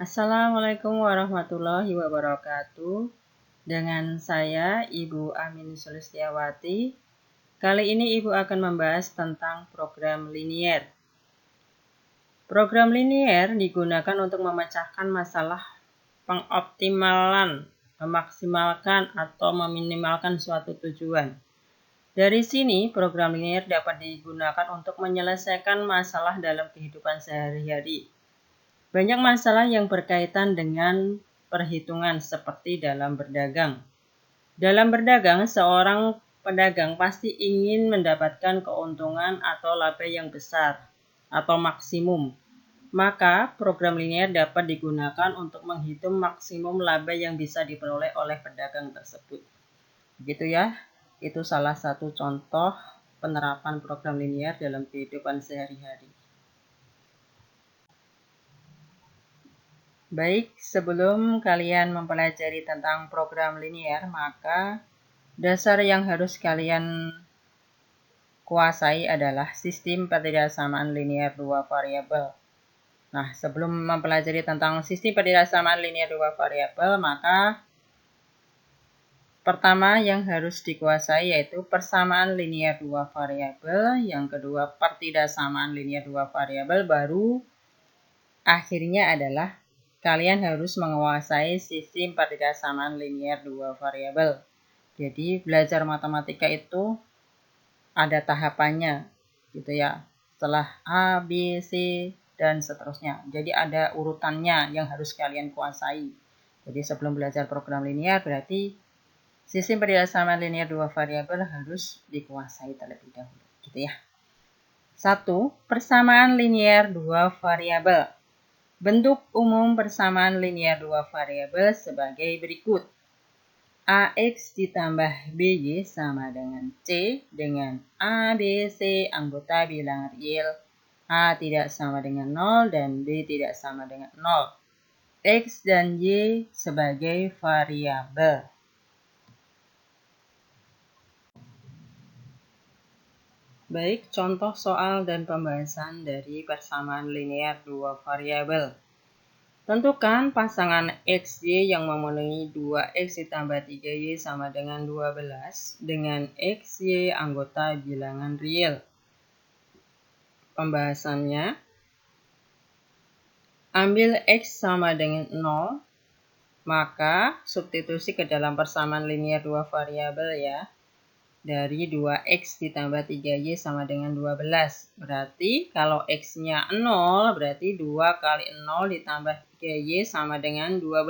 Assalamualaikum warahmatullahi wabarakatuh. Dengan saya Ibu Amin Sulistiawati. Kali ini Ibu akan membahas tentang program linier. Program linier digunakan untuk memecahkan masalah pengoptimalan, memaksimalkan atau meminimalkan suatu tujuan. Dari sini, program linier dapat digunakan untuk menyelesaikan masalah dalam kehidupan sehari-hari. Banyak masalah yang berkaitan dengan perhitungan seperti dalam berdagang. Dalam berdagang, seorang pedagang pasti ingin mendapatkan keuntungan atau laba yang besar atau maksimum. Maka, program linier dapat digunakan untuk menghitung maksimum laba yang bisa diperoleh oleh pedagang tersebut. Begitu ya, itu salah satu contoh penerapan program linier dalam kehidupan sehari-hari. Baik, sebelum kalian mempelajari tentang program linier, maka dasar yang harus kalian kuasai adalah sistem ketidaksamaan linier dua variabel. Nah, sebelum mempelajari tentang sistem ketidaksamaan linier dua variabel, maka pertama yang harus dikuasai yaitu persamaan linier dua variabel, yang kedua pertidaksamaan linier dua variabel, baru akhirnya adalah kalian harus menguasai sistem pertidaksamaan linier dua variabel. Jadi belajar matematika itu ada tahapannya gitu ya. Setelah A, B, C dan seterusnya. Jadi ada urutannya yang harus kalian kuasai. Jadi sebelum belajar program linier berarti sistem pertidaksamaan linier dua variabel harus dikuasai terlebih dahulu gitu ya. 1. Persamaan linier dua variabel. Bentuk umum persamaan linier dua variabel sebagai berikut. AX ditambah BY sama dengan C dengan A, B, C anggota bilangan real. A tidak sama dengan 0 dan B tidak sama dengan 0. X dan Y sebagai variabel. Baik, contoh soal dan pembahasan dari persamaan linier dua variabel. Tentukan pasangan XY yang memenuhi 2X ditambah 3Y sama dengan 12 dengan XY anggota bilangan real. Pembahasannya, ambil X sama dengan 0, maka substitusi ke dalam persamaan linier dua variabel ya. Dari 2X ditambah 3Y sama dengan 12. Berarti kalau X-nya 0, berarti 2 kali 0 ditambah 3Y sama dengan 12.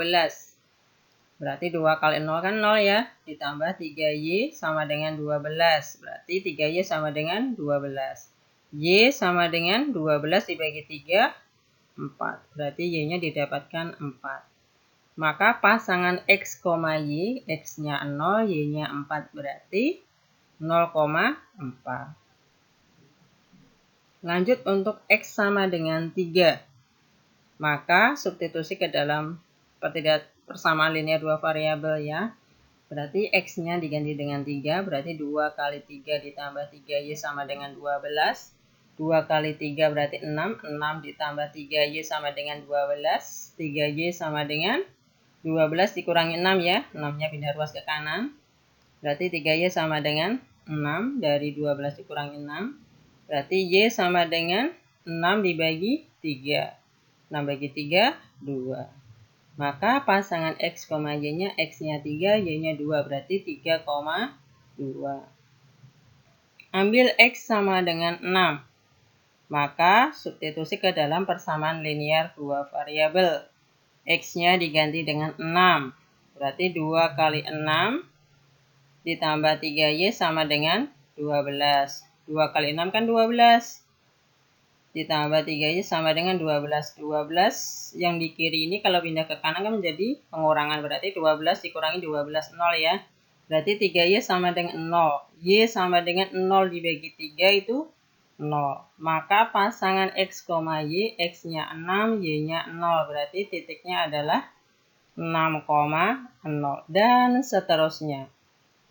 Berarti 2 kali 0 kan 0 ya. Ditambah 3Y sama dengan 12. Berarti 3Y sama dengan 12. Y sama dengan 12 dibagi 3, 4. Berarti Y-nya didapatkan 4. Maka pasangan X, Y, X-nya 0, Y-nya 4 berarti 0,4. Lanjut untuk X sama dengan 3. Maka substitusi ke dalam persamaan linier dua variabel ya. Berarti X-nya diganti dengan 3. Berarti 2 kali 3 ditambah 3Y sama dengan 12. 2 kali 3 berarti 6. 6 ditambah 3Y sama dengan 12. 3Y sama dengan 12 dikurangi 6 ya. 6-nya pindah ruas ke kanan. Berarti 3Y sama dengan 6 dari 12 dikurangi 6. Berarti Y sama dengan 6 dibagi 3. 6 bagi 3, 2. Maka pasangan X, Y-nya X-nya 3, Y-nya 2. Berarti 3,2. Ambil X sama dengan 6. Maka substitusi ke dalam persamaan linier dua variabel. X-nya diganti dengan 6. Berarti 2 kali 6. Ditambah 3Y sama dengan 12. 2 kali 6 kan 12. Ditambah 3Y sama dengan 12. 12 yang di kiri ini kalau pindah ke kanan kan menjadi pengurangan. Berarti 12 dikurangi 12, 0 ya. Berarti 3Y sama dengan 0. Y sama dengan 0 dibagi 3 itu 0. Maka pasangan X, Y, X-nya 6, Y-nya 0. Berarti titiknya adalah 6,0 dan seterusnya.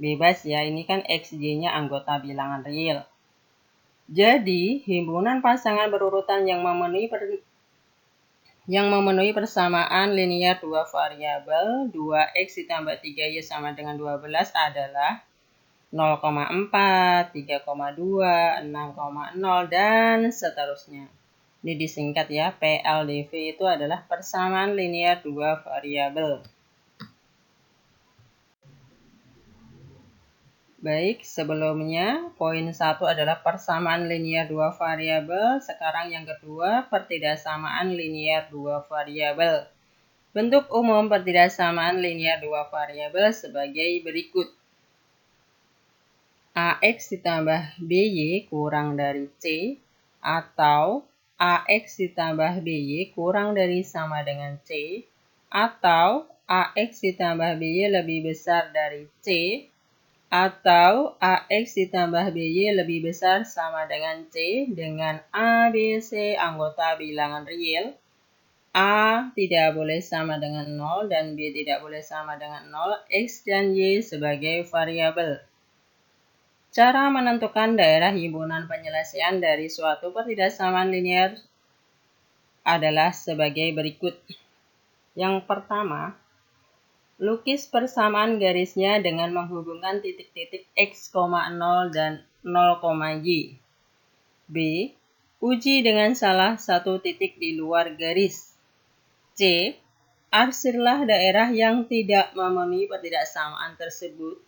Bebas ya, ini kan XY-nya anggota bilangan real. Jadi, himpunan pasangan berurutan yang yang memenuhi persamaan linier dua variabel 2x ditambah 3y sama dengan 12 adalah 0,4, 3,2, 6,0, dan seterusnya. Ini disingkat ya, PLDV itu adalah persamaan linier dua variabel. Baik, sebelumnya poin 1 adalah persamaan linier dua variabel. Sekarang yang kedua, pertidaksamaan linier dua variabel. Bentuk umum pertidaksamaan linier dua variabel sebagai berikut. AX ditambah BY kurang dari C atau AX ditambah BY kurang dari sama dengan C atau AX ditambah BY lebih besar dari C atau AX ditambah BY lebih besar sama dengan C dengan A, B, C anggota bilangan real, A tidak boleh sama dengan 0 dan B tidak boleh sama dengan 0, X dan Y sebagai variabel. Cara menentukan daerah himpunan penyelesaian dari suatu pertidaksamaan linier adalah sebagai berikut. Yang pertama, lukis persamaan garisnya dengan menghubungkan titik-titik X, 0 dan 0,Y. B. Uji dengan salah satu titik di luar garis. C. Arsirlah daerah yang tidak memenuhi pertidaksamaan tersebut.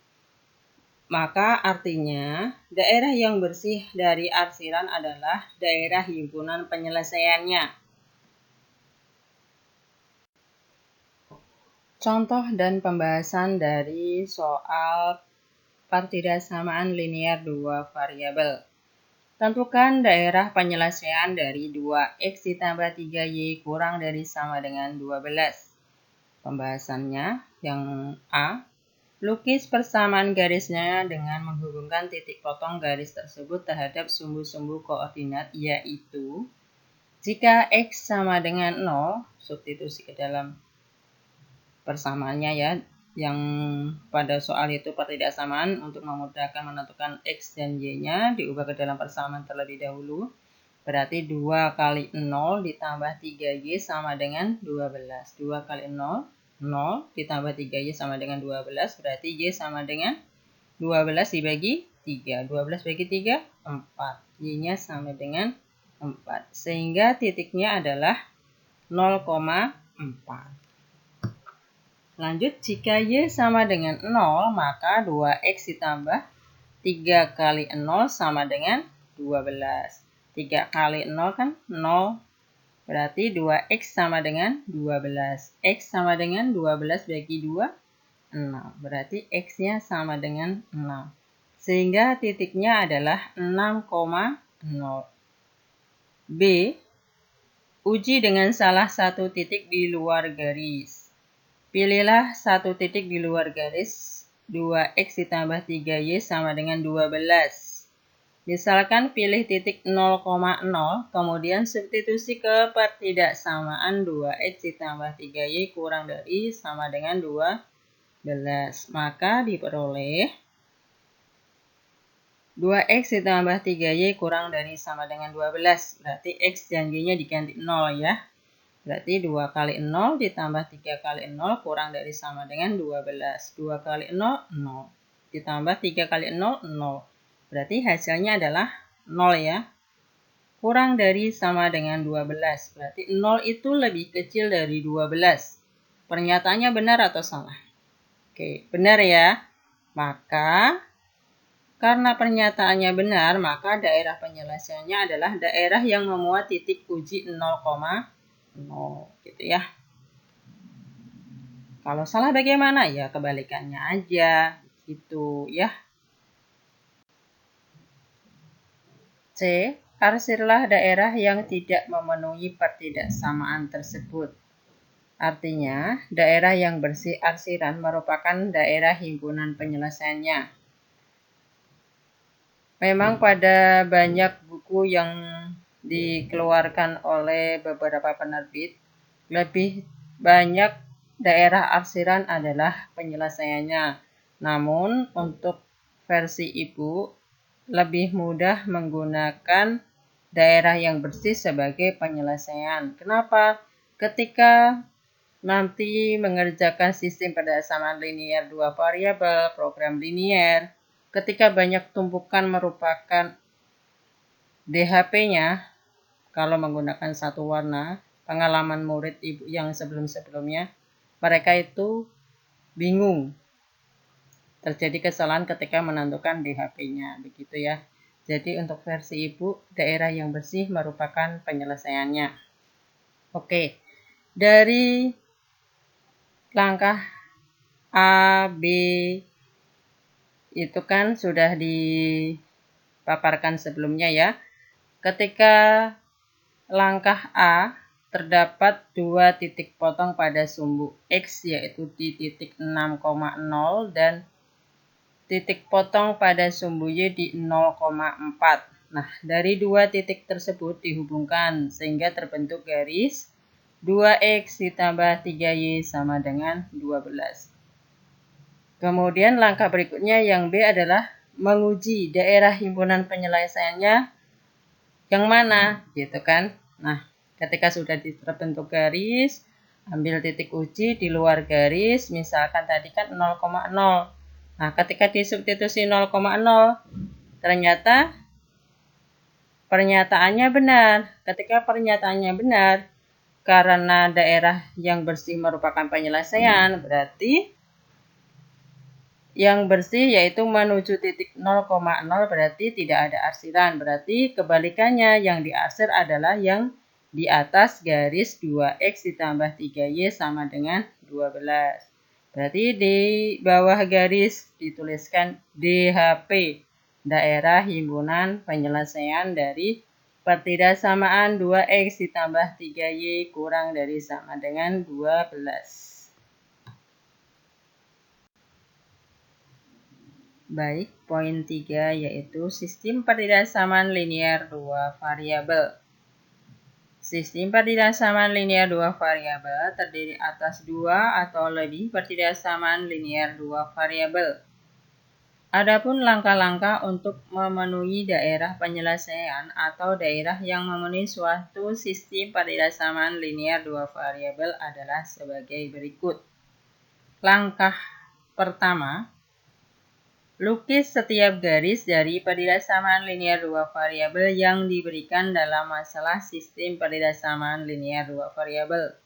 Maka artinya, daerah yang bersih dari arsiran adalah daerah himpunan penyelesaiannya. Contoh dan pembahasan dari soal pertidaksamaan linier dua variabel. Tentukan daerah penyelesaian dari 2x ditambah 3y kurang dari sama dengan 12. Pembahasannya yang A. Lukis persamaan garisnya dengan menghubungkan titik potong garis tersebut terhadap sumbu-sumbu koordinat, yaitu jika X sama dengan 0, substitusi ke dalam persamaannya ya, yang pada soal itu pertidaksamaan untuk memudahkan menentukan X dan Y-nya, diubah ke dalam persamaan terlebih dahulu. Berarti 2 kali 0 ditambah 3Y sama dengan 12. 2 kali 0, 0 ditambah 3Y sama dengan 12, berarti Y sama dengan 12 dibagi 3. 12 bagi 3, 4. Y-nya sama dengan 4. Sehingga titiknya adalah 0,4. Lanjut, jika Y sama dengan 0, maka 2X ditambah 3 kali 0 sama dengan 12. 3 kali 0 kan 0. Berarti 2X sama dengan 12. X sama dengan 12 bagi 2, 6. Berarti X-nya sama dengan 6. Sehingga titiknya adalah 6,0. B. Uji dengan salah satu titik di luar garis. Pilihlah satu titik di luar garis. 2X ditambah 3Y sama dengan 12. Misalkan pilih titik 0,0, kemudian substitusi ke pertidaksamaan 2X ditambah 3Y kurang dari sama dengan 12. Maka diperoleh 2X ditambah 3Y kurang dari sama dengan 12. Berarti X dan Y-nya diganti 0 ya. Berarti 2 kali 0 ditambah 3 kali 0 kurang dari sama dengan 12. 2 kali 0, 0. Ditambah 3 kali 0, 0. Berarti hasilnya adalah 0 ya. Kurang dari sama dengan 12. Berarti 0 itu lebih kecil dari 12. Pernyataannya benar atau salah? Oke, benar ya. Maka, karena pernyataannya benar, maka daerah penyelesaiannya adalah daerah yang memuat titik uji 0,0 gitu ya. Kalau salah bagaimana? Ya kebalikannya aja gitu ya. C. Arsirlah daerah yang tidak memenuhi pertidaksamaan tersebut. Artinya, daerah yang bersih arsiran merupakan daerah himpunan penyelesaiannya. Memang pada banyak buku yang dikeluarkan oleh beberapa penerbit, lebih banyak daerah arsiran adalah penyelesaiannya. Namun, untuk versi ibu, lebih mudah menggunakan daerah yang bersih sebagai penyelesaian. Kenapa? ketika nanti mengerjakan sistem persamaan linear dua variabel, program linear, ketika banyak tumpukan merupakan DHP-nya, kalau menggunakan satu warna, pengalaman murid ibu yang sebelum-sebelumnya, mereka itu bingung. Terjadi kesalahan ketika menentukan DHP-nya, begitu ya. Jadi untuk versi ibu, daerah yang bersih merupakan penyelesaiannya. Oke, dari langkah A, B, itu kan sudah dipaparkan sebelumnya ya. Ketika langkah A, terdapat dua titik potong pada sumbu X, yaitu di titik 6,0 dan titik potong pada sumbu Y di 0,4. Nah, dari dua titik tersebut dihubungkan sehingga terbentuk garis 2X ditambah 3Y sama dengan 12. Kemudian langkah berikutnya yang B adalah menguji daerah himpunan penyelesaiannya yang mana, gitu kan. Nah, ketika sudah terbentuk garis, ambil titik uji di luar garis, misalkan tadi kan 0,0. Nah, ketika disubstitusi 0,0, ternyata pernyataannya benar. Ketika pernyataannya benar, karena daerah yang bersih merupakan penyelesaian, berarti yang bersih yaitu menuju titik 0,0 berarti tidak ada arsiran. Berarti kebalikannya yang diarsir adalah yang di atas garis 2X ditambah 3Y sama dengan 12. Berarti di bawah garis dituliskan DHP, daerah himpunan penyelesaian dari pertidaksamaan 2X ditambah 3Y kurang dari sama dengan 12. Baik, poin 3 yaitu sistem pertidaksamaan linear dua variabel. Sistem pertidaksamaan linear dua variabel terdiri atas dua atau lebih pertidaksamaan linear dua variabel. Adapun langkah-langkah untuk memenuhi daerah penyelesaian atau daerah yang memenuhi suatu sistem pertidaksamaan linear dua variabel adalah sebagai berikut. Langkah pertama, lukis setiap garis dari pertidaksamaan linear dua variabel yang diberikan dalam masalah sistem pertidaksamaan linear dua variabel.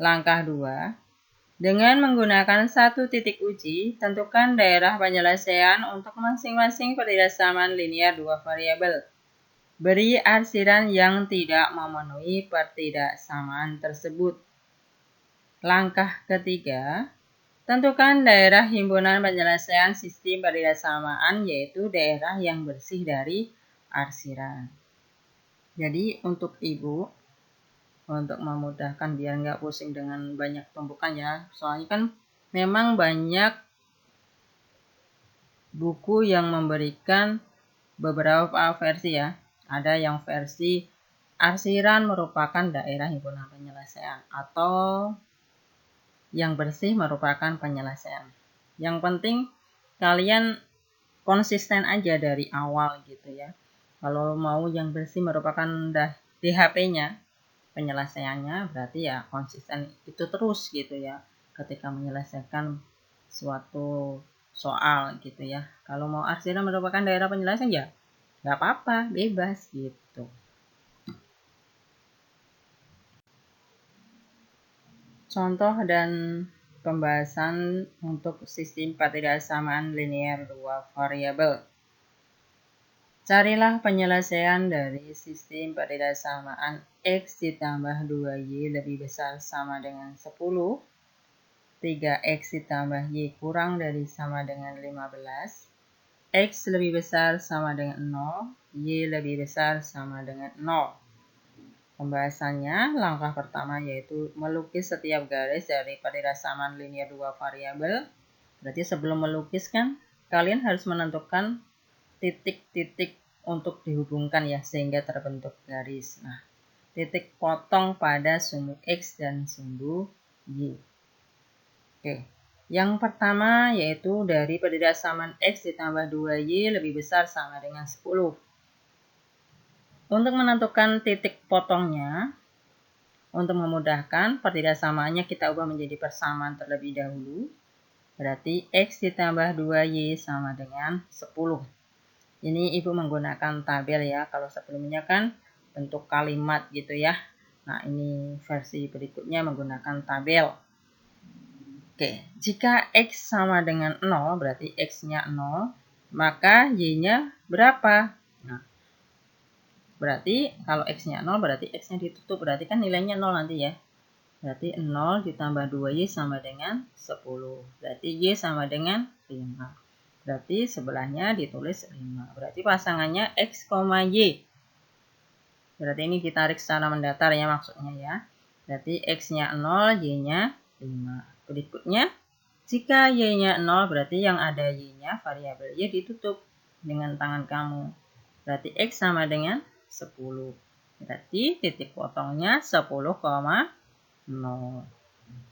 Langkah 2. Dengan menggunakan satu titik uji, tentukan daerah penyelesaian untuk masing-masing pertidaksamaan linear dua variabel. Beri arsiran yang tidak memenuhi pertidaksamaan tersebut. Langkah ketiga, tentukan daerah himpunan penyelesaian sistem pertidaksamaan, yaitu daerah yang bersih dari arsiran. Jadi untuk ibu, untuk memudahkan biar nggak pusing dengan banyak tumpukan ya, soalnya kan memang banyak buku yang memberikan beberapa versi ya. Ada yang versi arsiran merupakan daerah himpunan penyelesaian atau yang bersih merupakan penyelesaian. Yang penting kalian konsisten aja dari awal gitu ya. Kalau mau yang bersih merupakan DHP-nya, penyelesaiannya, berarti ya konsisten itu terus gitu ya. Ketika menyelesaikan suatu soal gitu ya. Kalau mau arsiran merupakan daerah penyelesaian ya nggak apa-apa, bebas gitu. Contoh dan pembahasan untuk sistem pertidaksamaan linear dua variabel. Carilah penyelesaian dari sistem pertidaksamaan X ditambah 2Y lebih besar sama dengan 10, 3X ditambah Y kurang dari sama dengan 15, X lebih besar sama dengan 0, Y lebih besar sama dengan 0. Pembahasannya, langkah pertama yaitu melukis setiap garis dari pertidaksamaan linear dua variabel. Berarti sebelum melukis kan kalian harus menentukan titik-titik untuk dihubungkan ya sehingga terbentuk garis. Nah, titik potong pada sumbu X dan sumbu Y. Oke. Yang pertama yaitu dari pertidaksamaan X ditambah 2Y lebih besar sama dengan 10. Untuk menentukan titik potongnya, Untuk memudahkan, pertidaksamannya kita ubah menjadi persamaan terlebih dahulu. Berarti X ditambah 2Y sama dengan 10. Ini Ibu menggunakan tabel ya. Kalau sebelumnya kan bentuk kalimat gitu ya. Nah, ini versi berikutnya menggunakan tabel. Oke, jika X sama dengan 0, berarti X-nya 0, maka Y-nya berapa? Nah, berarti kalau X-nya 0, berarti X-nya ditutup. Berarti kan nilainya 0 nanti ya. Berarti 0 ditambah 2Y sama dengan 10. Berarti Y sama dengan 5. Berarti sebelahnya ditulis 5. Berarti pasangannya X, Y. Berarti ini ditarik secara mendatar ya maksudnya ya. Berarti X-nya 0, Y-nya 5. Berikutnya, jika Y-nya 0, berarti yang ada Y-nya, variabel Y ditutup dengan tangan kamu. Berarti X sama dengan 10. Berarti titik potongnya 10,0.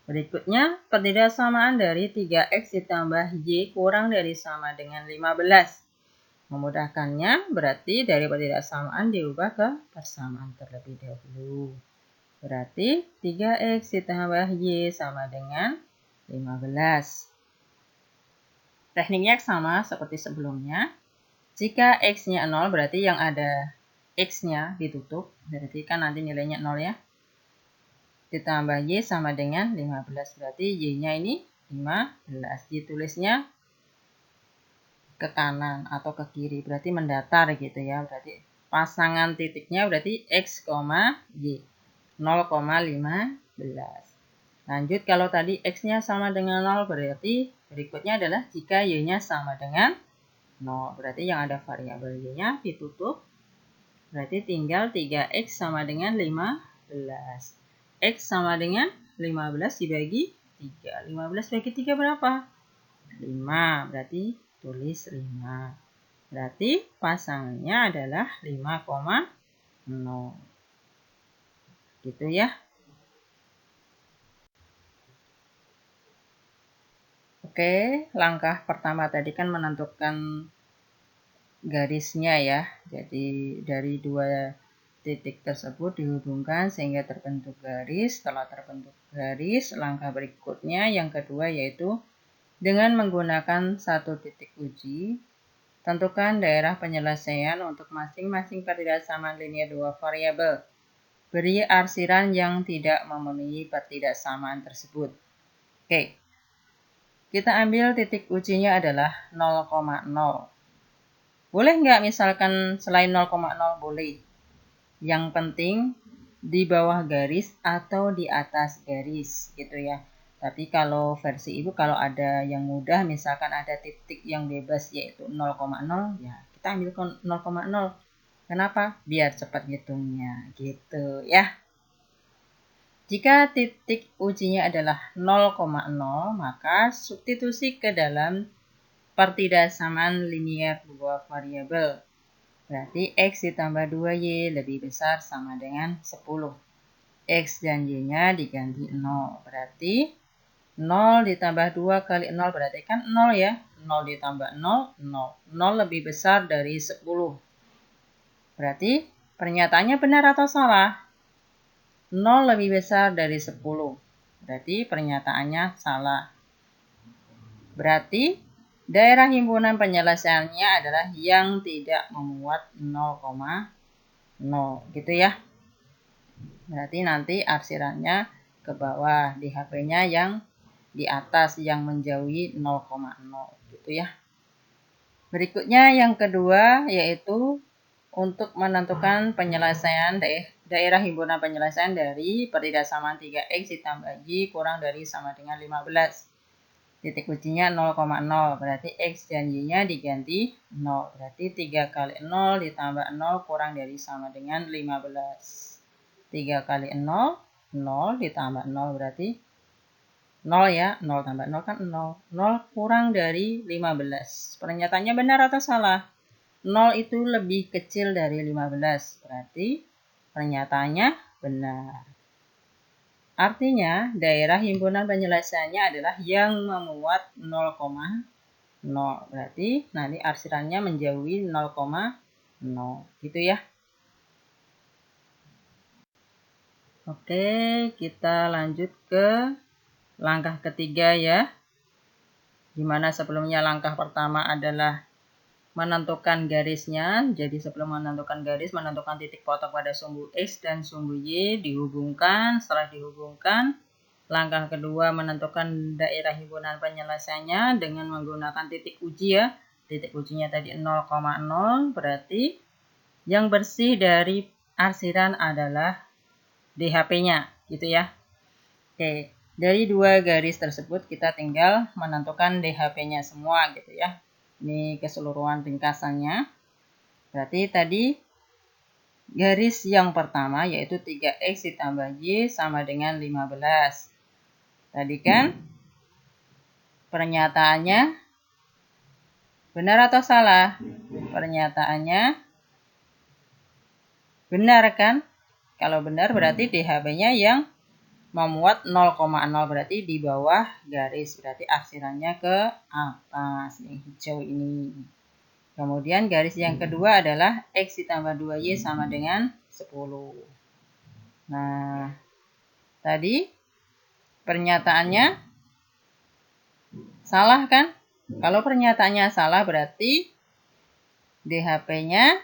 Berikutnya, pertidaksamaan dari 3X ditambah Y kurang dari sama dengan 15. Memudahkannya, berarti dari pertidaksamaan diubah ke persamaan terlebih dahulu. Berarti 3X ditambah Y sama dengan 15. Tekniknya sama seperti sebelumnya. Jika X-nya 0, berarti yang ada X-nya ditutup. Berarti kan nanti nilainya 0 ya. Ditambah Y sama dengan 15. Berarti Y-nya ini 15. Ditulisnya ke kanan atau ke kiri. Berarti mendatar gitu ya. Berarti pasangan titiknya berarti X, Y. 0,15. Lanjut, kalau tadi X-nya sama dengan 0, berarti berikutnya adalah jika Y-nya sama dengan 0. Berarti yang ada variabel Y-nya ditutup. Berarti tinggal 3X sama dengan 15. X sama dengan 15 dibagi 3. 15 bagi 3 berapa? 5. Berarti tulis 5. Berarti pasangannya adalah 5,0. Gitu ya. Oke, langkah pertama tadi kan menentukan garisnya ya. Jadi dari dua titik tersebut dihubungkan sehingga terbentuk garis. Setelah terbentuk garis, langkah berikutnya yang kedua yaitu dengan menggunakan satu titik uji, tentukan daerah penyelesaian untuk masing-masing pertidaksamaan linear dua variabel. Beri arsiran yang tidak memenuhi pertidaksamaan tersebut. Oke, kita ambil titik ujinya adalah 0,0. Boleh nggak misalkan selain 0,0? Boleh. Yang penting di bawah garis atau di atas garis gitu ya. Tapi kalau versi Ibu kalau ada yang mudah misalkan ada titik yang bebas yaitu 0,0 ya kita ambil 0,0. Kenapa? Biar cepat ngitungnya gitu ya. Jika titik ujinya adalah 0,0 maka substitusi ke dalam pertidaksamaan linear dua variabel. Berarti X ditambah 2Y lebih besar sama dengan 10. X dan Y-nya diganti 0. Berarti 0 ditambah 2 kali 0 berarti kan 0 ya. 0 ditambah 0, 0. 0 lebih besar dari 10. Berarti pernyataannya benar atau salah? 0 lebih besar dari 10. Berarti pernyataannya salah. Berarti daerah himpunan penyelesaiannya adalah yang tidak memuat 0,0 gitu ya. Berarti nanti arsirannya ke bawah, di HP-nya yang di atas yang menjauhi 0,0 gitu ya. Berikutnya yang kedua yaitu untuk menentukan penyelesaian daerah himpunan penyelesaian dari pertidaksamaan 3X ditambah Y kurang dari sama dengan 15. Titik ujinya 0,0. Berarti X dan Y-nya diganti 0. Berarti 3 kali 0 ditambah 0 kurang dari sama dengan 15. 3 kali 0, 0 ditambah 0 berarti 0 ya. 0 tambah 0 kan 0. 0 kurang dari 15. Pernyataannya benar atau salah? 0 itu lebih kecil dari 15. Berarti pernyataannya benar. Artinya, daerah himpunan penyelesaiannya adalah yang memuat 0,0. Berarti nanti arsirannya menjauhi 0,0. Gitu ya. Oke, kita lanjut ke langkah ketiga ya. Dimana sebelumnya langkah pertama adalah menentukan garisnya. Jadi sebelum menentukan garis, menentukan titik potok pada sumbu X dan sumbu Y, dihubungkan. Setelah dihubungkan, langkah kedua menentukan daerah himpunan penyelesaiannya dengan menggunakan titik uji ya. Titik ujinya tadi 0,0, berarti yang bersih dari arsiran adalah DHP-nya, gitu ya. Oke, dari dua garis tersebut kita tinggal menentukan DHP-nya semua gitu ya. Ini keseluruhan ringkasannya. Berarti tadi garis yang pertama yaitu 3X ditambah Y sama dengan 15. Tadi kan pernyataannya benar atau salah? Pernyataannya benar kan? Kalau benar berarti DHP-nya yang memuat 0,0, berarti di bawah garis, berarti arsirannya ke atas yang hijau ini. Kemudian garis yang kedua adalah X ditambah 2Y sama dengan 10. Nah, tadi pernyataannya salah kan? Kalau pernyataannya salah berarti DHP-nya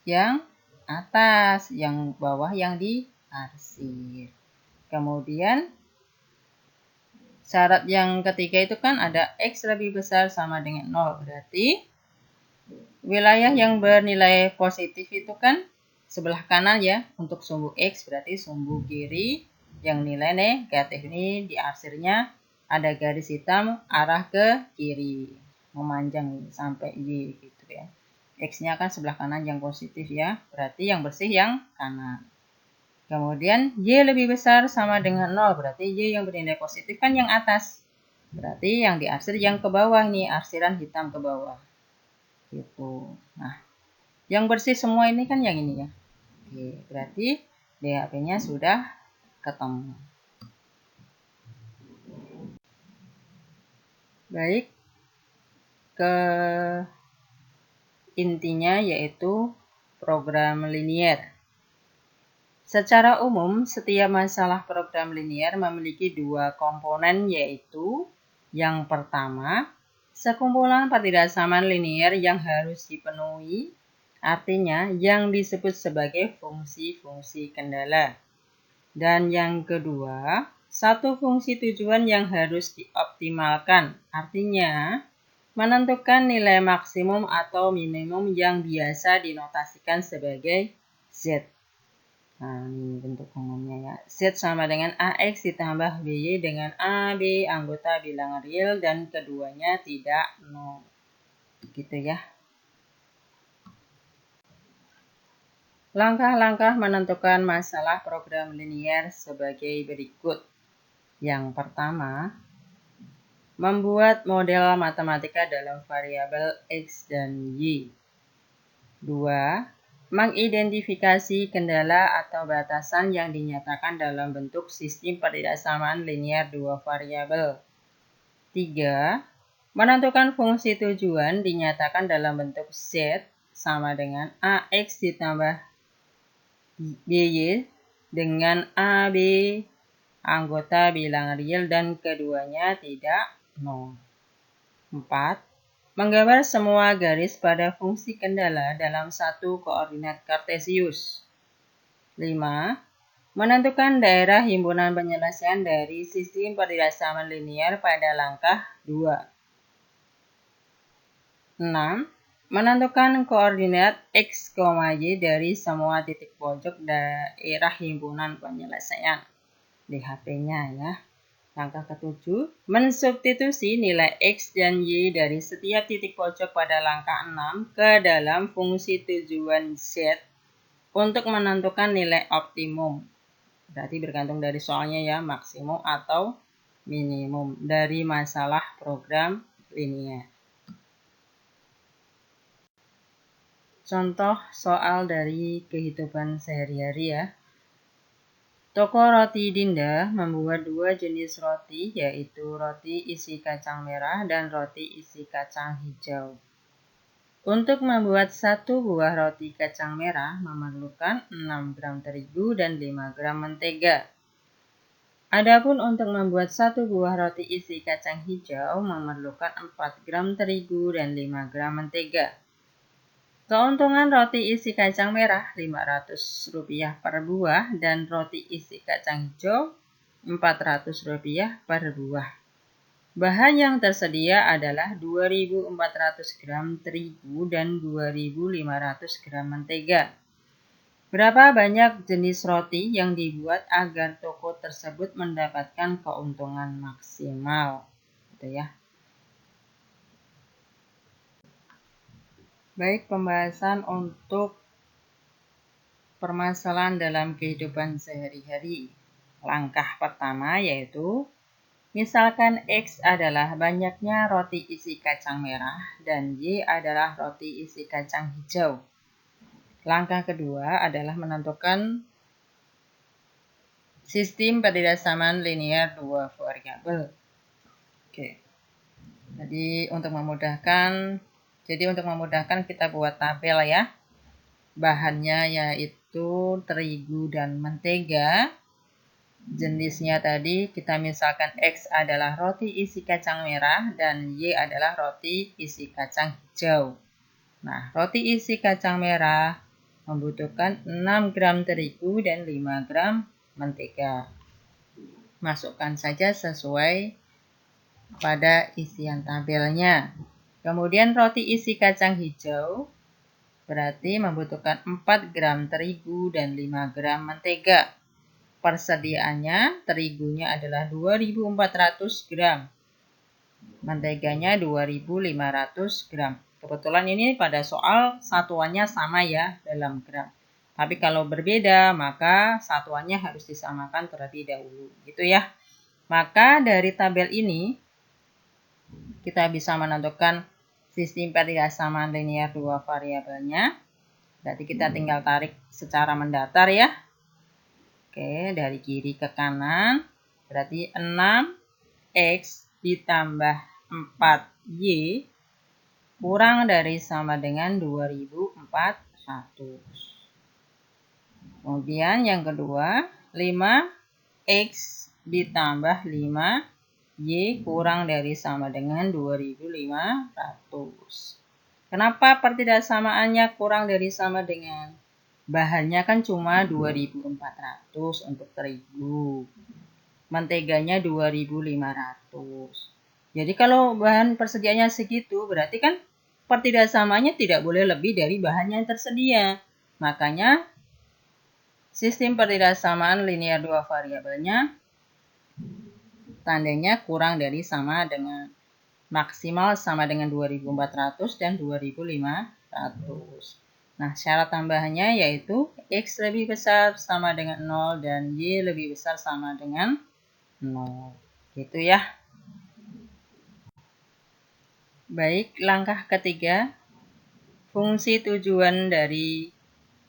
yang atas, yang bawah yang diarsir. Kemudian syarat yang ketiga itu kan ada X lebih besar sama dengan 0. Berarti wilayah yang bernilai positif itu kan sebelah kanan ya. Untuk sumbu X berarti sumbu kiri yang nilai negatif ini diarsirnya ada garis hitam arah ke kiri. Memanjang sampai Y gitu ya. X-nya kan sebelah kanan yang positif ya. Berarti yang bersih yang kanan. Kemudian Y lebih besar sama dengan 0. Berarti Y yang bernilai positif kan yang atas. Berarti yang diarsir yang ke bawah nih. Arsiran hitam ke bawah. Gitu. Nah, yang bersih semua ini kan yang ini ya. Oke, berarti DHP-nya sudah ketemu. Baik. Ke intinya yaitu program linier. Secara umum, setiap masalah program linier memiliki dua komponen yaitu yang pertama, sekumpulan pertidasamaan linier yang harus dipenuhi, artinya yang disebut sebagai fungsi-fungsi kendala. Dan yang kedua, satu fungsi tujuan yang harus dioptimalkan, artinya menentukan nilai maksimum atau minimum yang biasa dinotasikan sebagai Z. Nah, ini bentuk umumnya ya. Z sama dengan AX ditambah BY dengan AB anggota bilangan real dan keduanya tidak 0. Gitu ya. Langkah-langkah menentukan masalah program linier sebagai berikut. Yang pertama, membuat model matematika dalam variabel X dan Y. 2. Mengidentifikasi kendala atau batasan yang dinyatakan dalam bentuk sistem pertidaksamaan linier dua variabel. 3. Menentukan fungsi tujuan dinyatakan dalam bentuk Z sama dengan AX ditambah BY dengan AB anggota bilangan real dan keduanya tidak 0. 4. Menggambar semua garis pada fungsi kendala dalam satu koordinat kartesius. 5. Menentukan daerah himpunan penyelesaian dari sistem pertidaksamaan linier pada langkah 2. 6. Menentukan koordinat X, Y dari semua titik pojok daerah himpunan penyelesaian. DHP-nya ya. Langkah ke-7, mensubstitusi nilai X dan Y dari setiap titik pojok pada langkah 6 ke dalam fungsi tujuan Z untuk menentukan nilai optimum. Berarti bergantung dari soalnya ya, maksimum atau minimum dari masalah program linier. Contoh soal dari kehidupan sehari-hari ya. Toko roti Dinda membuat dua jenis roti, yaitu roti isi kacang merah dan roti isi kacang hijau. Untuk membuat satu buah roti kacang merah memerlukan 6 gram terigu dan 5 gram mentega. Adapun untuk membuat satu buah roti isi kacang hijau memerlukan 4 gram terigu dan 5 gram mentega. Keuntungan roti isi kacang merah Rp500 per buah dan roti isi kacang hijau Rp400 per buah. Bahan yang tersedia adalah 2.400 gram terigu dan 2.500 gram mentega. Berapa banyak jenis roti yang dibuat agar toko tersebut mendapatkan keuntungan maksimal? Gitu ya. Baik, pembahasan untuk permasalahan dalam kehidupan sehari-hari. Langkah pertama yaitu misalkan X adalah banyaknya roti isi kacang merah dan Y adalah roti isi kacang hijau. Langkah kedua adalah menentukan sistem pertidasamaan linear dua variabel. Oke. Jadi untuk memudahkan kita buat tabel ya. Bahannya yaitu terigu dan mentega. Jenisnya tadi kita misalkan X adalah roti isi kacang merah dan Y adalah roti isi kacang hijau. Nah, roti isi kacang merah membutuhkan 6 gram terigu dan 5 gram mentega. Masukkan saja sesuai pada isian tabelnya. Kemudian roti isi kacang hijau berarti membutuhkan 4 gram terigu dan 5 gram mentega. Persediaannya, terigunya adalah 2.400 gram, menteganya 2.500 gram. Kebetulan ini pada soal satuannya sama ya dalam gram. Tapi kalau berbeda, maka satuannya harus disamakan terlebih dahulu. Gitu ya. Maka dari tabel ini, kita bisa menentukan sistem pertidasamaan linear dua variabelnya. Berarti kita tinggal tarik secara mendatar ya. Oke, dari kiri ke kanan, berarti 6X ditambah 4Y kurang dari sama dengan 2.400. Kemudian yang kedua, 5X ditambah 5Y kurang dari sama dengan 2.500. Kenapa pertidaksamaannya kurang dari sama dengan? Bahannya kan cuma 2.400 untuk terigu. Menteganya 2.500. Jadi kalau bahan persediaannya segitu, berarti kan pertidaksamanya tidak boleh lebih dari bahan yang tersedia. Makanya sistem pertidaksamaan linear dua variabelnya tandanya kurang dari sama dengan maksimal sama dengan 2.400 dan 2.500. Nah, syarat tambahannya yaitu X lebih besar sama dengan 0 dan Y lebih besar sama dengan 0. Gitu ya. Baik, langkah ketiga. Fungsi tujuan dari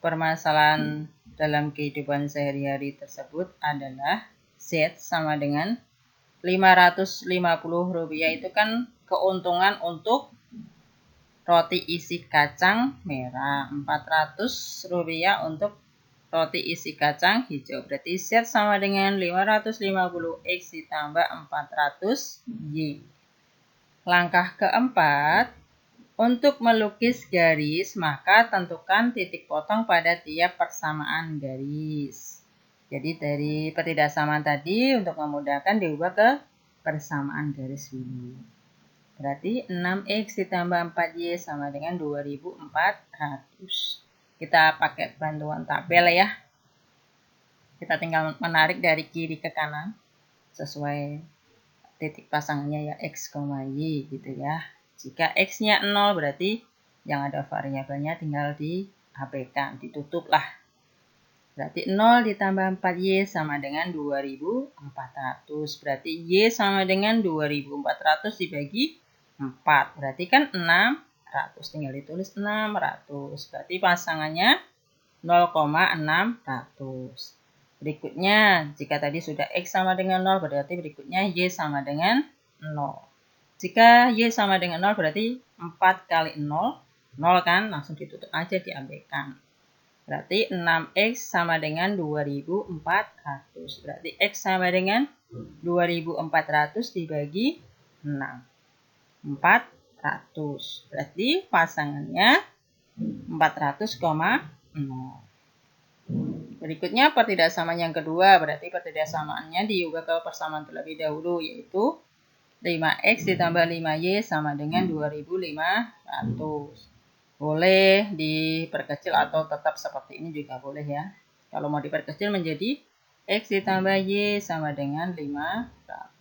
permasalahan dalam kehidupan sehari-hari tersebut adalah Z sama dengan Rp550 itu kan keuntungan untuk roti isi kacang merah, Rp400 untuk roti isi kacang hijau. Berarti Z sama dengan 550X ditambah 400Y. Langkah keempat, untuk melukis garis, maka tentukan titik potong pada tiap persamaan garis. Jadi dari pertidaksamaan tadi, untuk memudahkan diubah ke persamaan garis dulu. Berarti 6X ditambah 4Y sama dengan 2.400. Kita pakai bantuan tabel ya. Kita tinggal menarik dari kiri ke kanan sesuai titik pasangannya ya X, Y gitu ya. Jika X-nya 0 berarti yang ada variabelnya tinggal diabaikan, ditutup lah. Berarti 0 ditambah 4Y sama dengan 2.400. Berarti Y sama dengan 2.400 dibagi 4, berarti kan 600, tinggal ditulis 600, berarti pasangannya 0,600. Berikutnya, jika tadi sudah X sama dengan 0, berarti berikutnya Y sama dengan 0. Jika Y sama dengan 0, berarti 4 kali 0, 0 kan, langsung ditutup aja, diabaikan. Berarti 6X sama dengan 2400. Berarti X sama dengan 2400 dibagi 6. 400. Berarti pasangannya 400,0. Berikutnya pertidasamaan yang kedua. Berarti pertidasamaannya diubah ke persamaan terlebih dahulu, yaitu 5X ditambah 5Y sama dengan 2500. Boleh diperkecil atau tetap seperti ini juga boleh ya. Kalau mau diperkecil menjadi X ditambah Y sama dengan 500.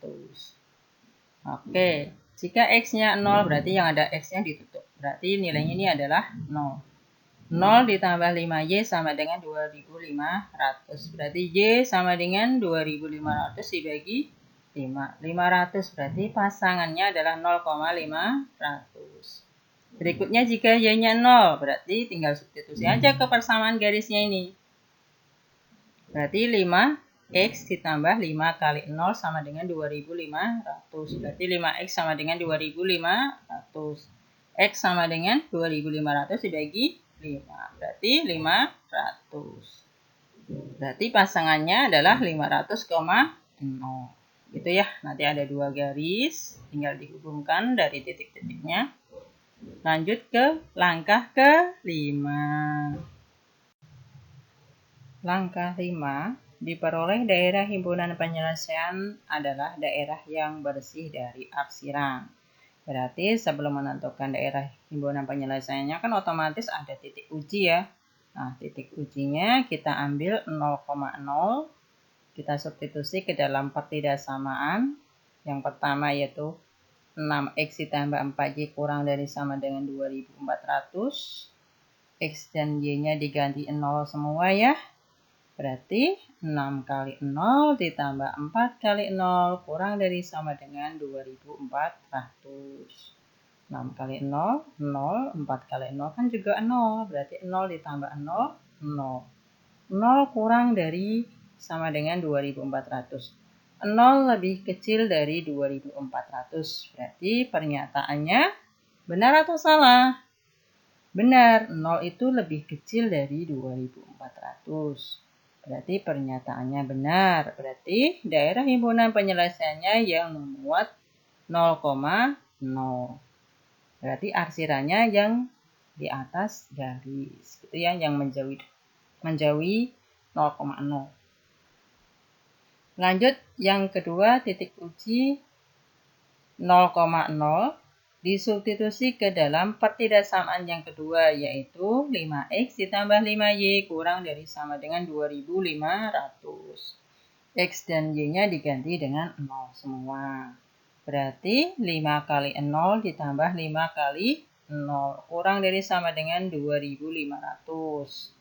Oke, jika X-nya 0 berarti yang ada X-nya ditutup. Berarti nilainya ini adalah 0. 0 ditambah 5Y sama dengan 2500. Berarti Y sama dengan 2500 dibagi 5. 500 berarti pasangannya adalah 0,500. Berikutnya jika Y-nya 0, berarti tinggal substitusi aja ke persamaan garisnya ini. Berarti 5X ditambah 5 kali 0 sama dengan 2500. Berarti 5X sama dengan 2500. X sama dengan 2500 dibagi 5. Berarti 500. Berarti pasangannya adalah 500,0. Gitu ya. Nanti ada 2 garis, tinggal dihubungkan dari titik-titiknya. Lanjut ke langkah ke-5. Langkah 5, diperoleh daerah himpunan penyelesaian adalah daerah yang bersih dari arsiran. Berarti sebelum menentukan daerah himpunan penyelesaiannya kan otomatis ada titik uji ya. Nah, titik ujinya kita ambil 0,0. Kita substitusi ke dalam pertidasamaan. Yang pertama yaitu 6X ditambah 4Y kurang dari sama dengan 2400. X dan Y-nya diganti 0 semua ya. Berarti 6 kali 0 ditambah 4 kali 0 kurang dari sama dengan 2400. 6 kali 0, 0. 4 kali 0 kan juga 0. Berarti 0 ditambah 0, 0. 0 kurang dari sama dengan 2400. 0 lebih kecil dari 2400. Berarti pernyataannya benar atau salah? Benar, 0 itu lebih kecil dari 2400. Berarti pernyataannya benar. Berarti daerah himpunan penyelesaiannya yang memuat 0,0. Berarti arsirannya yang di atas garis. Gitu ya, yang menjauhi 0,0. Lanjut yang kedua, titik uji 0,0 disubstitusi ke dalam pertidasamaan yang kedua, yaitu 5X ditambah 5Y kurang dari sama dengan 2500. X dan Y-nya diganti dengan 0 semua. Berarti 5 kali 0 ditambah 5 kali 0 kurang dari sama dengan 2500.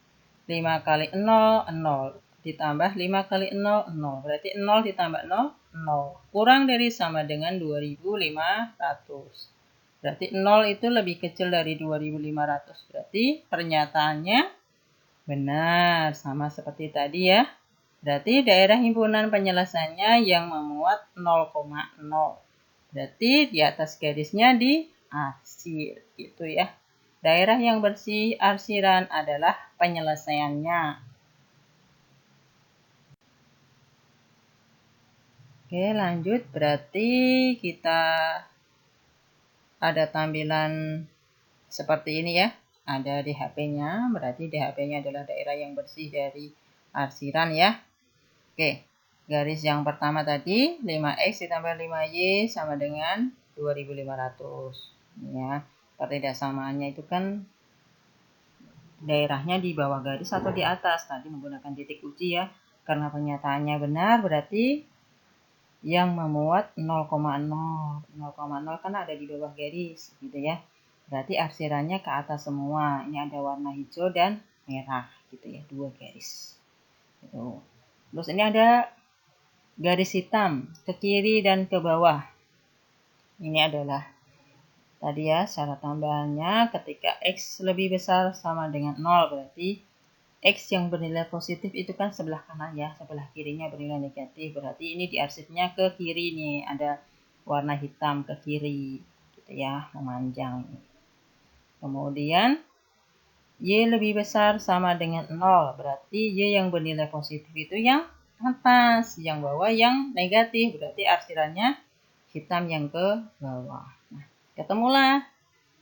5 kali 0, 0. Ditambah 5 kali 0, 0. Berarti 0 ditambah 0, 0. Kurang dari sama dengan 2500. Berarti 0 itu lebih kecil dari 2500. Berarti pernyataannya benar. Sama seperti tadi ya. Berarti daerah himpunan penyelesaiannya yang memuat 0,0. Berarti di atas garisnya diarsir. Gitu ya. Daerah yang bersih arsiran adalah penyelesaiannya. Oke, lanjut. Berarti kita ada tampilan seperti ini ya. Ada di HP-nya. Berarti di HP-nya adalah daerah yang bersih dari arsiran ya. Oke, garis yang pertama tadi 5X ditambah 5Y sama dengan 2500. Ya, pertidasamaannya itu kan daerahnya di bawah garis atau di atas. Tadi menggunakan titik uji ya. Karena pernyataannya benar berarti yang memuat 0,0. 0,0 kan ada di bawah garis gitu ya. Berarti arsirannya ke atas semua. Ini ada warna hijau dan merah gitu ya, 2 garis. Gitu. Terus ini ada garis hitam ke kiri dan ke bawah. Ini adalah tadi ya syarat tambahannya ketika X lebih besar sama dengan 0 berarti X yang bernilai positif itu kan sebelah kanan ya, sebelah kirinya bernilai negatif. Berarti ini diarsipnya ke kiri nih, ada warna hitam ke kiri gitu ya, memanjang. Kemudian Y lebih besar sama dengan 0. Berarti Y yang bernilai positif itu yang atas, yang bawah yang negatif. Berarti arsirannya hitam yang ke bawah. Nah, ketemulah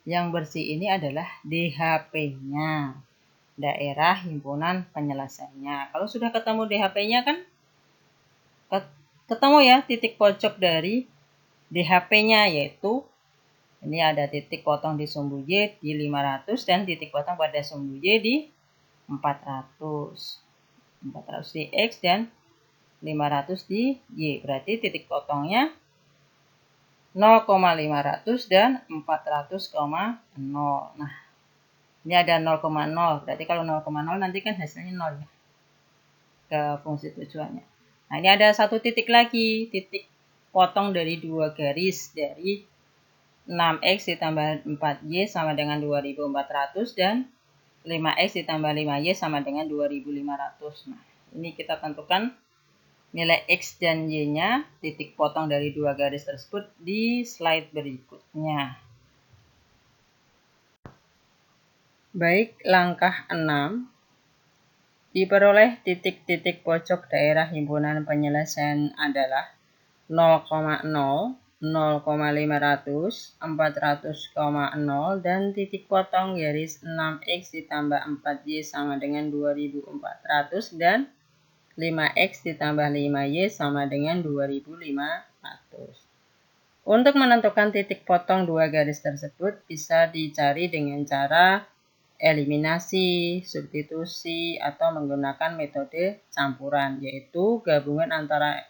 yang bersih ini adalah DHP-nya. Daerah himpunan penyelesaiannya. Kalau sudah ketemu DHP-nya kan ketemu ya titik pojok dari DHP-nya, yaitu ini ada titik potong di sumbu Y di 500 dan titik potong pada sumbu Y di 400. 400 di X dan 500 di Y. Berarti titik potongnya 0,500 dan 400,0. Nah, ini ada 0,0. Berarti kalau 0,0 nanti kan hasilnya 0 ya. Ke fungsi tujuannya. Nah, ini ada satu titik lagi. Titik potong dari dua garis dari 6X ditambah 4Y sama dengan 2400 dan 5X ditambah 5Y sama dengan 2500. Nah, ini kita tentukan nilai X dan Y-nya, titik potong dari dua garis tersebut di slide berikutnya. Baik, langkah 6. Diperoleh titik-titik pojok daerah himpunan penyelesaian adalah 0,0, 0,500, 400,0 dan titik potong garis 6X ditambah 4Y sama dengan 2400 dan 5X ditambah 5Y sama dengan 2500. Untuk menentukan titik potong dua garis tersebut bisa dicari dengan cara eliminasi, substitusi, atau menggunakan metode campuran, yaitu gabungan antara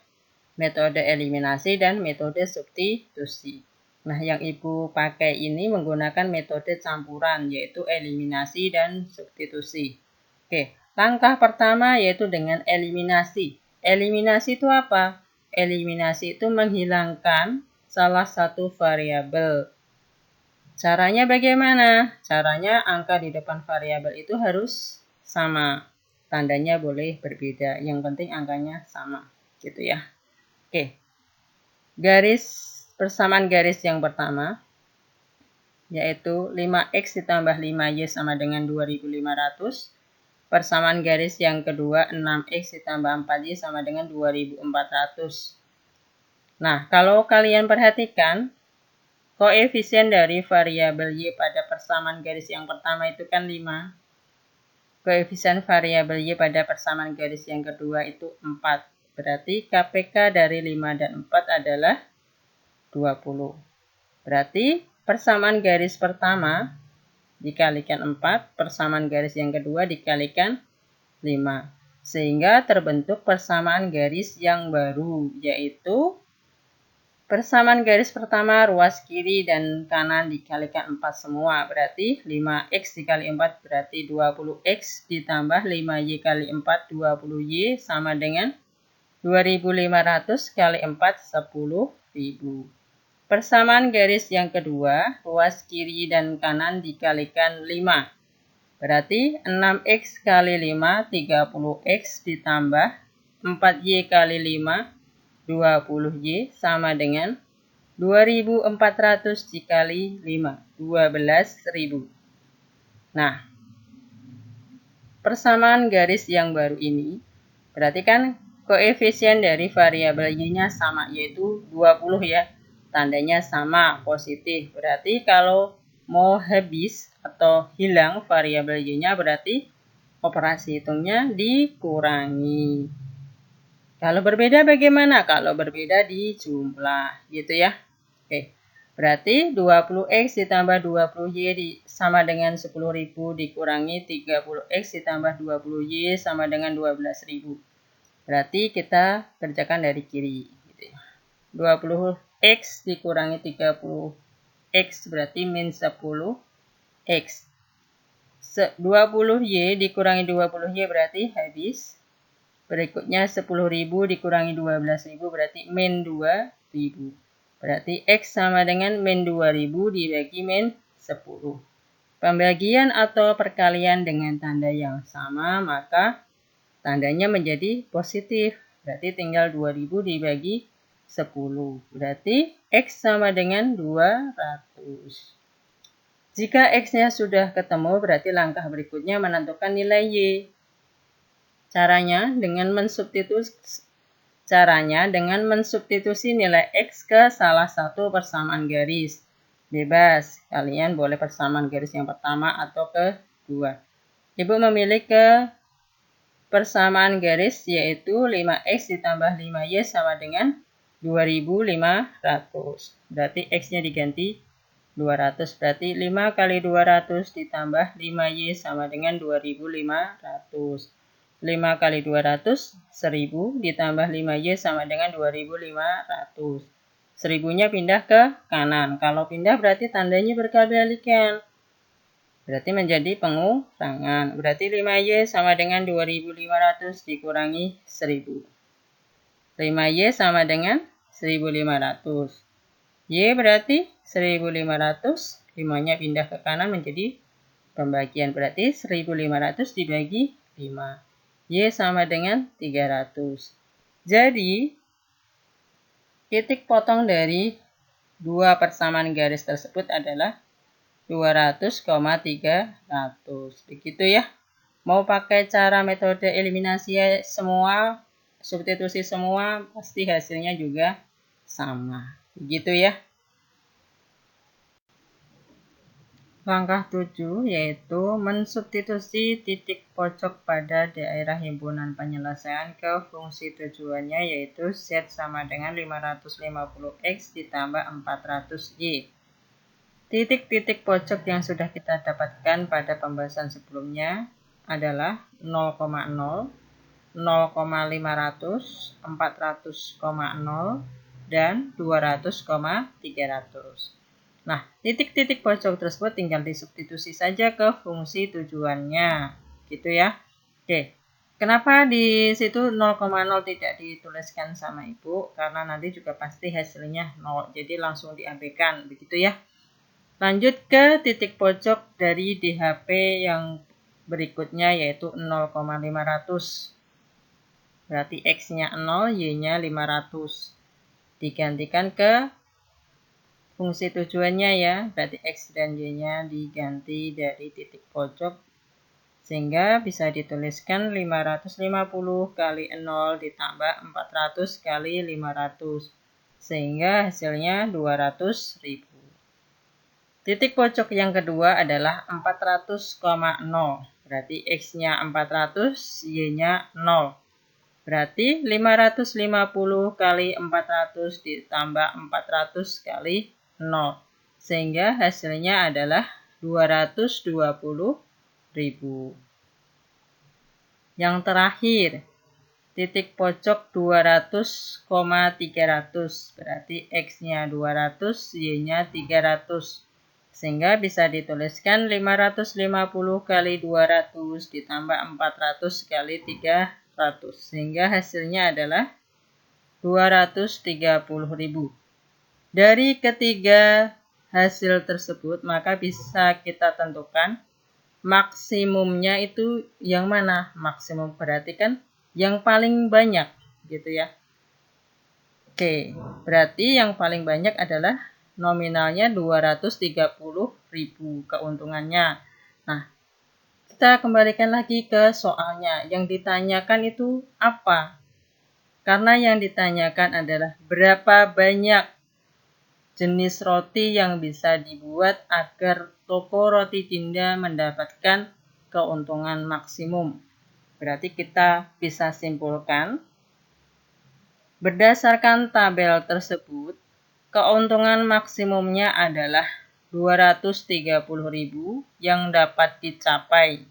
metode eliminasi dan metode substitusi. Nah, yang Ibu pakai ini menggunakan metode campuran, yaitu eliminasi dan substitusi. Oke, langkah pertama yaitu dengan eliminasi. Eliminasi itu apa? Eliminasi itu menghilangkan salah satu variabel. Caranya bagaimana? Caranya angka di depan variabel itu harus sama. Tandanya boleh berbeda. Yang penting angkanya sama. Gitu ya. Oke. Persamaan garis yang pertama yaitu 5X ditambah 5Y sama dengan 2500. Persamaan garis yang kedua 6X ditambah 4Y sama dengan 2400. Nah, kalau kalian perhatikan koefisien dari variabel Y pada persamaan garis yang pertama itu kan 5. Koefisien variabel Y pada persamaan garis yang kedua itu 4. Berarti KPK dari 5 dan 4 adalah 20. Berarti persamaan garis pertama dikalikan 4, persamaan garis yang kedua dikalikan 5. Sehingga terbentuk persamaan garis yang baru, yaitu persamaan garis pertama ruas kiri dan kanan dikalikan 4 semua. Berarti 5X dikali 4 berarti 20X ditambah 5Y kali 4 20Y sama dengan 2500 kali 4 10.000. Persamaan garis yang kedua ruas kiri dan kanan dikalikan 5. Berarti 6X kali 5 30X ditambah 4Y kali 5 20Y sama dengan 2400 dikali 5, 12.000. Nah, persamaan garis yang baru ini berarti kan koefisien dari variabel Y-nya sama, yaitu 20 ya. Tandanya sama, positif. Berarti kalau mau habis atau hilang variabel Y-nya berarti operasi hitungnya dikurangi. Kalau berbeda bagaimana? Kalau berbeda di jumlah, gitu ya. Oke, berarti 20X ditambah 20Y sama dengan 10.000 dikurangi 30X ditambah 20Y sama dengan 12.000. Berarti kita kerjakan dari kiri. Gitu ya. 20X dikurangi 30X berarti min 10X. 20Y dikurangi 20Y berarti habis. Berikutnya 10.000 dikurangi 12.000 berarti min 2.000. Berarti X sama dengan min 2.000 dibagi min 10. Pembagian atau perkalian dengan tanda yang sama, maka tandanya menjadi positif. Berarti tinggal 2.000 dibagi 10. Berarti X sama dengan 200. Jika X-nya sudah ketemu, berarti langkah berikutnya menentukan nilai Y. Caranya dengan mensubstitusi nilai X ke salah satu persamaan garis. Bebas, kalian boleh persamaan garis yang pertama atau kedua. Ibu memilih ke persamaan garis yaitu 5X ditambah 5Y sama dengan 2500. Berarti X-nya diganti 200. Berarti 5 kali 200 ditambah 5Y sama dengan 2500. 5 kali 200, 1000 ditambah 5Y sama dengan 2500. 1000-nya pindah ke kanan. Kalau pindah berarti tandanya berkebalikan. Berarti menjadi pengurangan. Berarti 5Y sama dengan 2500 dikurangi 1000. 5Y sama dengan 1500. Y berarti 1500. 5-nya pindah ke kanan menjadi pembagian. Berarti 1500 dibagi 5. Y sama dengan 300. Jadi, titik potong dari dua persamaan garis tersebut adalah 200,300. Begitu ya. Mau pakai cara metode eliminasi semua, substitusi semua, pasti hasilnya juga sama. Begitu ya. Langkah 7 yaitu mensubstitusi titik pojok pada daerah himpunan penyelesaian ke fungsi tujuannya yaitu Z sama dengan 550X ditambah 400Y. Titik-titik pojok yang sudah kita dapatkan pada pembahasan sebelumnya adalah 0,0, 0,500, 400,0, dan 200,300. Nah, titik-titik pojok tersebut tinggal disubstitusi saja ke fungsi tujuannya, gitu ya. Oke, kenapa di situ 0,0 tidak dituliskan sama Ibu? Karena nanti juga pasti hasilnya 0, jadi langsung diabaikan, begitu ya. Lanjut ke titik pojok dari DHP yang berikutnya yaitu 0,500. Berarti X-nya 0, Y-nya 500. Digantikan ke fungsi tujuannya ya, berarti X dan Y-nya diganti dari titik pojok sehingga bisa dituliskan 550 kali 0 ditambah 400 kali 500 sehingga hasilnya 200.000. Titik pojok yang kedua adalah 400,0, berarti X-nya 400, Y-nya 0. Berarti 550 kali 400 ditambah 400 kali 0. Sehingga hasilnya adalah 220.000. Yang terakhir, titik pojok 200,300. Berarti X-nya 200, Y-nya 300. Sehingga bisa dituliskan 550 kali 200 ditambah 400 kali 300. Sehingga hasilnya adalah 230.000. Dari ketiga hasil tersebut, maka bisa kita tentukan maksimumnya itu yang mana? Maksimum berarti kan yang paling banyak, gitu ya. Oke, berarti yang paling banyak adalah nominalnya 230.000 keuntungannya. Nah, kita kembalikan lagi ke soalnya. Yang ditanyakan itu apa? Karena yang ditanyakan adalah berapa banyak jenis roti yang bisa dibuat agar toko roti Dinda mendapatkan keuntungan maksimum. Berarti kita bisa simpulkan, berdasarkan tabel tersebut, keuntungan maksimumnya adalah 230.000 yang dapat dicapai.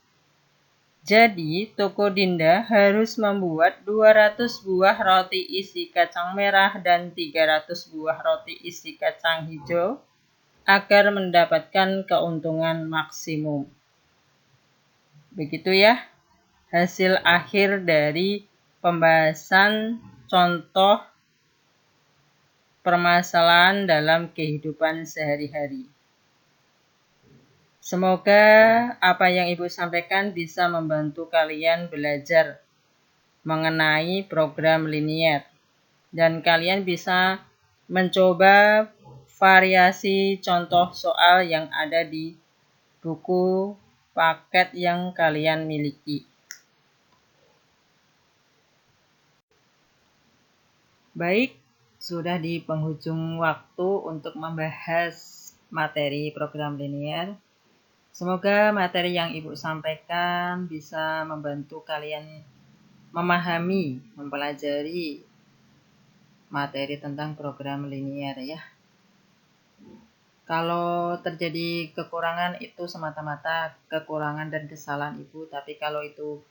Jadi, toko Dinda harus membuat 200 buah roti isi kacang merah dan 300 buah roti isi kacang hijau agar mendapatkan keuntungan maksimum. Begitu ya, hasil akhir dari pembahasan contoh permasalahan dalam kehidupan sehari-hari. Semoga apa yang Ibu sampaikan bisa membantu kalian belajar mengenai program linier. Dan kalian bisa mencoba variasi contoh soal yang ada di buku paket yang kalian miliki. Baik, sudah di penghujung waktu untuk membahas materi program linear. Semoga materi yang Ibu sampaikan bisa membantu kalian memahami, mempelajari materi tentang program linear ya. Kalau terjadi kekurangan itu semata-mata kekurangan dan kesalahan Ibu, tapi kalau itu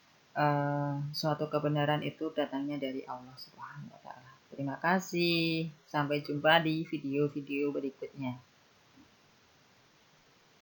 suatu kebenaran itu datangnya dari Allah Subhanahu wa Ta'ala. Terima kasih. Sampai jumpa di video-video berikutnya.